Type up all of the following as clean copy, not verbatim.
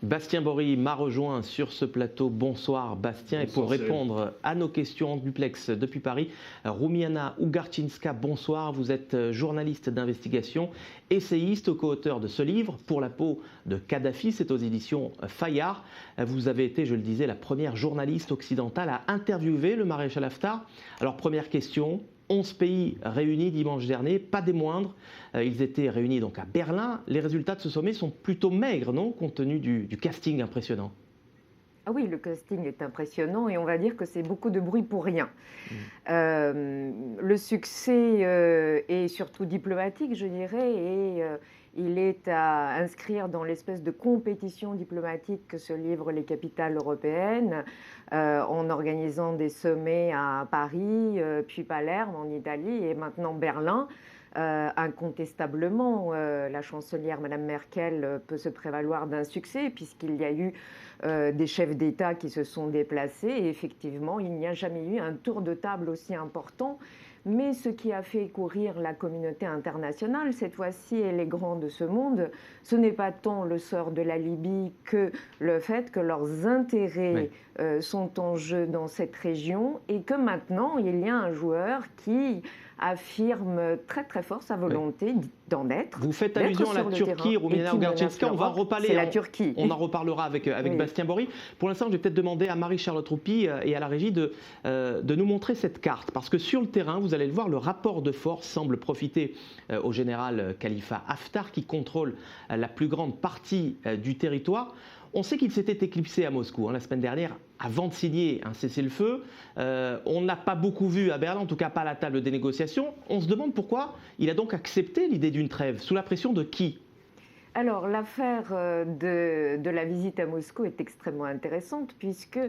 Bastien Bory m'a rejoint sur ce plateau. Bonsoir Bastien. Et pour répondre à nos questions en duplex depuis Paris, Roumiana Ugarczynska, bonsoir. Vous êtes journaliste d'investigation, essayiste, co-auteur de ce livre, Pour la peau de Kadhafi, c'est aux éditions Fayard. Vous avez été, je le disais, la première journaliste occidentale à interviewer le maréchal Haftar. Alors première question, 11 pays réunis dimanche dernier, pas des moindres. Ils étaient réunis donc à Berlin. Les résultats de ce sommet sont plutôt maigres, non, compte tenu du casting impressionnant? Ah oui, le casting est impressionnant et on va dire que c'est beaucoup de bruit pour rien. Le succès est surtout diplomatique, je dirais, et il est à inscrire dans l'espèce de compétition diplomatique que se livrent les capitales européennes en organisant des sommets à Paris, puis Palerme en Italie et maintenant Berlin. Incontestablement, la chancelière Madame Merkel peut se prévaloir d'un succès puisqu'il y a eu des chefs d'État qui se sont déplacés et effectivement, il n'y a jamais eu un tour de table aussi important. Mais ce qui a fait courir la communauté internationale, cette fois-ci, et les grands de ce monde, ce n'est pas tant le sort de la Libye que le fait que leurs intérêts sont en jeu dans cette région et que maintenant, il y a un joueur qui affirme très très fort sa volonté d'en être. Vous faites allusion à la Turquie, Roumiana Ugarczynska, on va en reparler. C'est la Turquie. On en reparlera avec Bastien Bory. Pour l'instant, je vais peut-être demander à Marie-Charlotte Roupi et à la régie de nous montrer cette carte. Parce que sur le terrain, vous allez le voir, le rapport de force semble profiter au général Khalifa Haftar qui contrôle la plus grande partie du territoire. On sait qu'il s'était éclipsé à Moscou la semaine dernière avant de signer un cessez-le-feu. On n'a pas beaucoup vu à Berlin, en tout cas pas à la table des négociations. On se demande pourquoi il a donc accepté l'idée d'une trêve. Sous la pression de qui ? Alors, l'affaire de la visite à Moscou est extrêmement intéressante puisque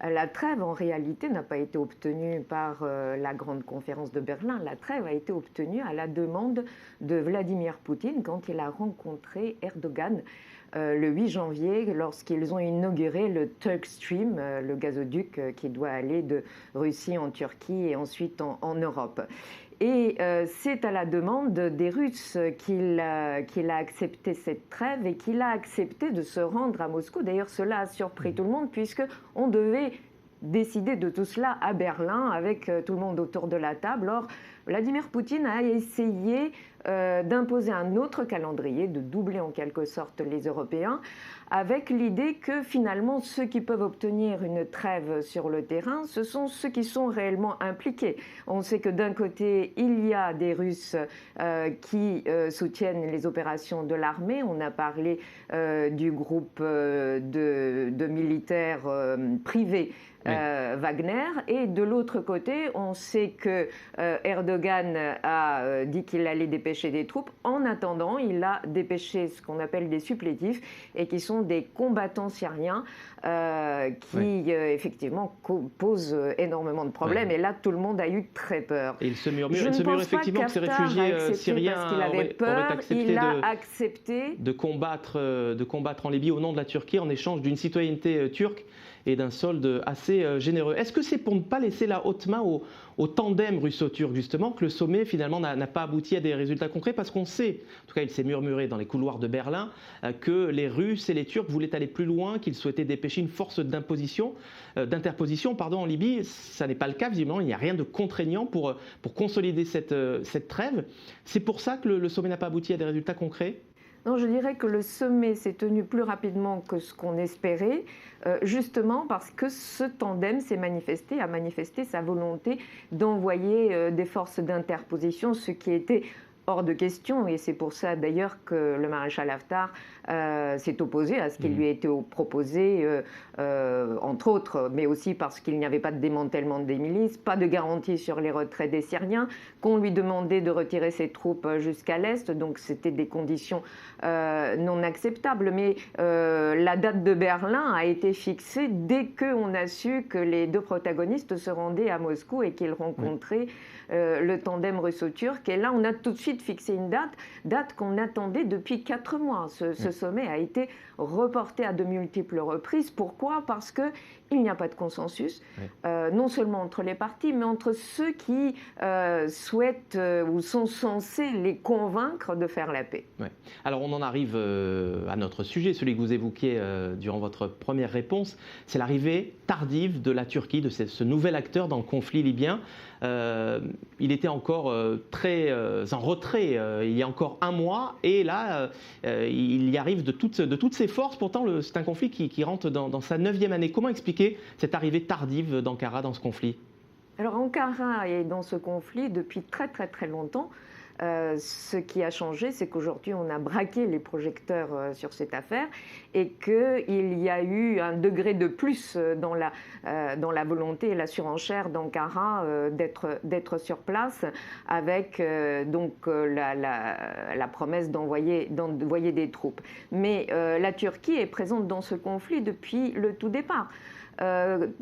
la trêve, en réalité, n'a pas été obtenue par la grande conférence de Berlin. La trêve a été obtenue à la demande de Vladimir Poutine quand il a rencontré Erdogan le 8 janvier lorsqu'ils ont inauguré le Turk Stream, le gazoduc qui doit aller de Russie en Turquie et ensuite en Europe. Et c'est à la demande des Russes qu'il a accepté cette trêve et qu'il a accepté de se rendre à Moscou. D'ailleurs, cela a surpris tout le monde puisqu'on devait décider de tout cela à Berlin avec tout le monde autour de la table. Or, Vladimir Poutine a essayé d'imposer un autre calendrier, de doubler en quelque sorte les Européens, avec l'idée que finalement ceux qui peuvent obtenir une trêve sur le terrain, ce sont ceux qui sont réellement impliqués. On sait que d'un côté, il y a des Russes qui soutiennent les opérations de l'armée. On a parlé du groupe de militaires privés Wagner. Et de l'autre côté, on sait que Erdogan a dit qu'il allait dépêcher des troupes. En attendant, il a dépêché ce qu'on appelle des supplétifs et qui sont des combattants syriens qui effectivement posent énormément de problèmes. Et là, tout le monde a eu très peur. Et il se murmure effectivement que ces réfugiés syriens parce qu'il avait peur, il a accepté de combattre en Libye au nom de la Turquie en échange d'une citoyenneté turque et d'un solde assez généreux. Est-ce que c'est pour ne pas laisser la haute main au tandem russo-turc, justement, que le sommet, finalement, n'a pas abouti à des résultats concrets? Parce qu'on sait, en tout cas, il s'est murmuré dans les couloirs de Berlin, que les Russes et les Turcs voulaient aller plus loin, qu'ils souhaitaient dépêcher une force d'interposition en Libye. Ça n'est pas le cas, visiblement. Il n'y a rien de contraignant pour consolider cette trêve. C'est pour ça que le sommet n'a pas abouti à des résultats concrets? Non, je dirais que le sommet s'est tenu plus rapidement que ce qu'on espérait, justement parce que ce tandem a manifesté sa volonté d'envoyer des forces d'interposition, ce qui était hors de question, et c'est pour ça d'ailleurs que le maréchal Haftar s'est opposé à ce qui lui a été proposé, entre autres, mais aussi parce qu'il n'y avait pas de démantèlement des milices, pas de garantie sur les retraits des Syriens, qu'on lui demandait de retirer ses troupes jusqu'à l'Est, donc c'était des conditions non acceptables. Mais la date de Berlin a été fixée dès qu'on a su que les deux protagonistes se rendaient à Moscou et qu'ils rencontraient le tandem russo-turc. Et là, on a tout de suite ensuite fixé une date qu'on attendait depuis 4 mois. Ce sommet a été reporté à de multiples reprises. Pourquoi? Parce qu'il n'y a pas de consensus, non seulement entre les partis, mais entre ceux qui souhaitent ou sont censés les convaincre de faire la paix. Ouais. Alors on en arrive à notre sujet, celui que vous évoquiez durant votre première réponse, c'est l'arrivée tardive de la Turquie, de ce nouvel acteur dans le conflit libyen. Il était encore très en retrait il y a encore un mois, et là il y arrive de toutes ses forces. Pourtant c'est un conflit qui rentre dans sa 9e année. Comment expliquer cette arrivée tardive d'Ankara dans ce conflit? Alors Ankara est dans ce conflit depuis très longtemps. Ce qui a changé, c'est qu'aujourd'hui, on a braqué les projecteurs sur cette affaire et qu'il y a eu un degré de plus dans la volonté et la surenchère d'Ankara d'être sur place, avec la promesse d'envoyer des troupes. Mais la Turquie est présente dans ce conflit depuis le tout départ.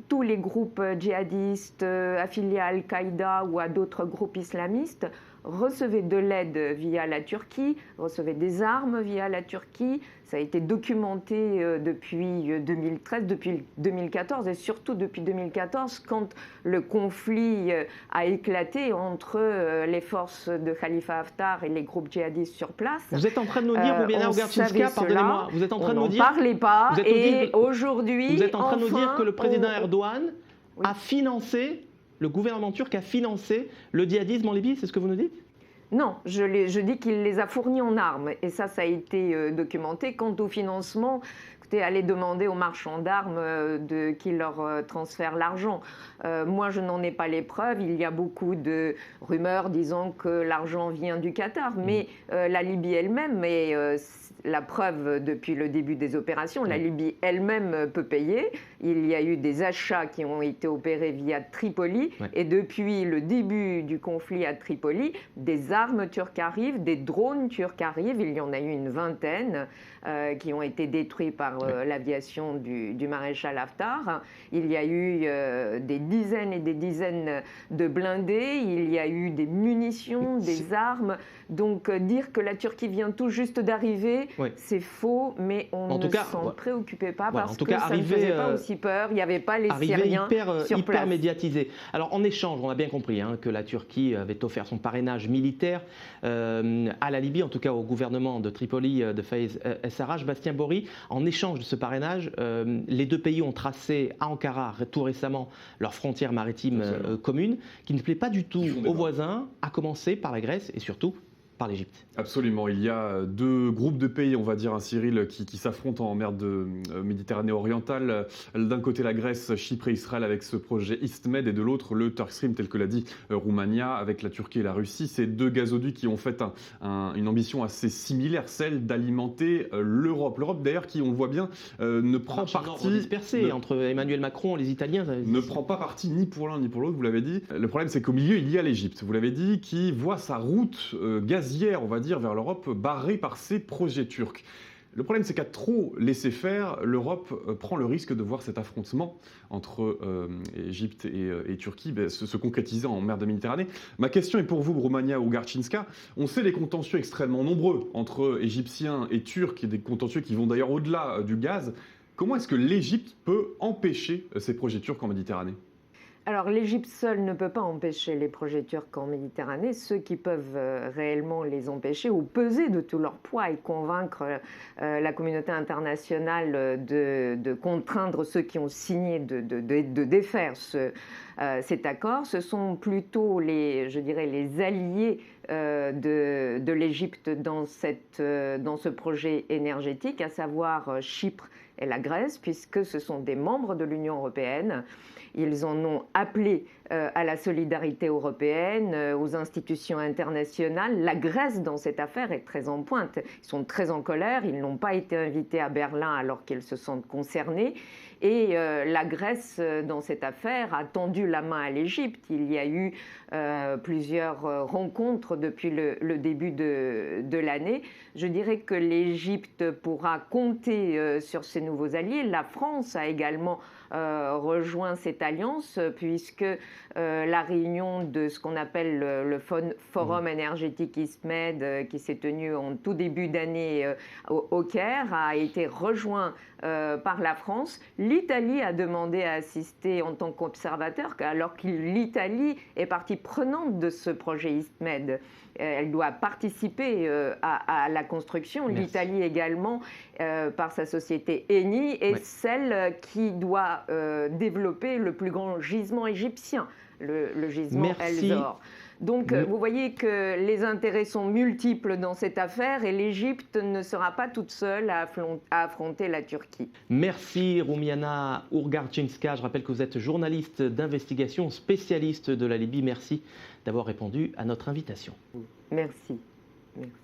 Tous les groupes djihadistes affiliés à Al-Qaïda ou à d'autres groupes islamistes recevaient de l'aide via la Turquie, recevaient des armes via la Turquie. Ça a été documenté depuis 2013, depuis 2014 et surtout depuis 2014 quand le conflit a éclaté entre les forces de Khalifa Haftar et les groupes djihadistes sur place. Vous êtes en train de nous dire, Roumiana Ugarchinska, pardonnez-moi, vous êtes en train de nous dire... On n'en parlait pas et aujourd'hui... Vous êtes en train de nous dire que le président Erdogan a financé... Le gouvernement turc a financé le djihadisme en Libye, c'est ce que vous nous dites? Non, je dis qu'il les a fournis en armes. Et ça a été documenté. Quant au financement, écoutez, allez demander aux marchands d'armes qu'ils leur transfèrent l'argent. Moi, je n'en ai pas les preuves. Il y a beaucoup de rumeurs disant que l'argent vient du Qatar. Mais la Libye elle-même est... la preuve depuis le début des opérations, la Libye elle-même peut payer. Il y a eu des achats qui ont été opérés via Tripoli. Et depuis le début du conflit à Tripoli, des armes turques arrivent, des drones turcs arrivent. Il y en a eu une vingtaine qui ont été détruits par l'aviation du maréchal Haftar. Il y a eu des dizaines et des dizaines de blindés. Il y a eu des munitions, des armes. Donc dire que la Turquie vient tout juste d'arriver, c'est faux, mais on ne s'en préoccupait pas parce que ça ne faisait pas aussi peur. Il n'y avait pas les Syriens sur place. Hyper médiatisé. Alors en échange, on a bien compris que la Turquie avait offert son parrainage militaire à la Libye, en tout cas au gouvernement de Tripoli de Fayez Sarraj. Bastien Bory, en échange de ce parrainage, les deux pays ont tracé à Ankara tout récemment leurs frontières maritimes communes, qui ne plaît pas du tout aux voisins, à commencer par la Grèce et surtout par l'Égypte. Absolument. Il y a deux groupes de pays, on va dire, Cyril, qui s'affrontent en mer de Méditerranée orientale. D'un côté, la Grèce, Chypre et Israël avec ce projet EastMed, et de l'autre, le Turk Stream, tel que l'a dit Roumania, avec la Turquie et la Russie. Ces deux gazoducs qui ont fait une ambition assez similaire, celle d'alimenter l'Europe. L'Europe, d'ailleurs, qui, on le voit bien, ne prend parti... dispersé entre Emmanuel Macron et les Italiens. Ne prend pas parti ni pour l'un ni pour l'autre, vous l'avez dit. Le problème, c'est qu'au milieu, il y a l'Égypte, vous l'avez dit, qui voit sa route gazière, on va dire, vers l'Europe, barrée par ces projets turcs. Le problème, c'est qu'à trop laisser faire, l'Europe prend le risque de voir cet affrontement entre Égypte et Turquie se concrétiser en mer de Méditerranée. Ma question est pour vous, Roumania Ugarchinska. On sait les contentieux extrêmement nombreux entre Égyptiens et Turcs, et des contentieux qui vont d'ailleurs au-delà du gaz. Comment est-ce que l'Égypte peut empêcher ces projets turcs en Méditerranée ? Alors l'Égypte seule ne peut pas empêcher les projets turcs en Méditerranée. Ceux qui peuvent réellement les empêcher ou peser de tout leur poids et convaincre la communauté internationale de contraindre ceux qui ont signé de défaire cet accord, ce sont plutôt les alliés de l'Égypte dans ce projet énergétique, à savoir Chypre et la Grèce, puisque ce sont des membres de l'Union européenne. Ils en ont appelé à la solidarité européenne, aux institutions internationales. La Grèce, dans cette affaire, est très en pointe. Ils sont très en colère. Ils n'ont pas été invités à Berlin alors qu'ils se sentent concernés. Et la Grèce, dans cette affaire, a tendu la main à l'Égypte. Il y a eu plusieurs rencontres depuis le début de l'année. Je dirais que l'Égypte pourra compter sur ses nouveaux alliés. La France a également rejoint cette alliance, puisque la réunion de ce qu'on appelle le Forum énergétique ISMED qui s'est tenu en tout début d'année au Caire a été rejoint par la France. L'Italie a demandé à assister en tant qu'observateur, alors que l'Italie est partie prenante de ce projet ISMED. Elle doit participer à la construction. L'Italie également, par sa société Eni, est celle qui doit développer le plus grand gisement égyptien, le gisement El Zor. Donc, vous voyez que les intérêts sont multiples dans cette affaire et l'Égypte ne sera pas toute seule à affronter la Turquie. Merci Roumiana Urgarcinska. Je rappelle que vous êtes journaliste d'investigation, spécialiste de la Libye. Merci d'avoir répondu à notre invitation. Merci. Merci.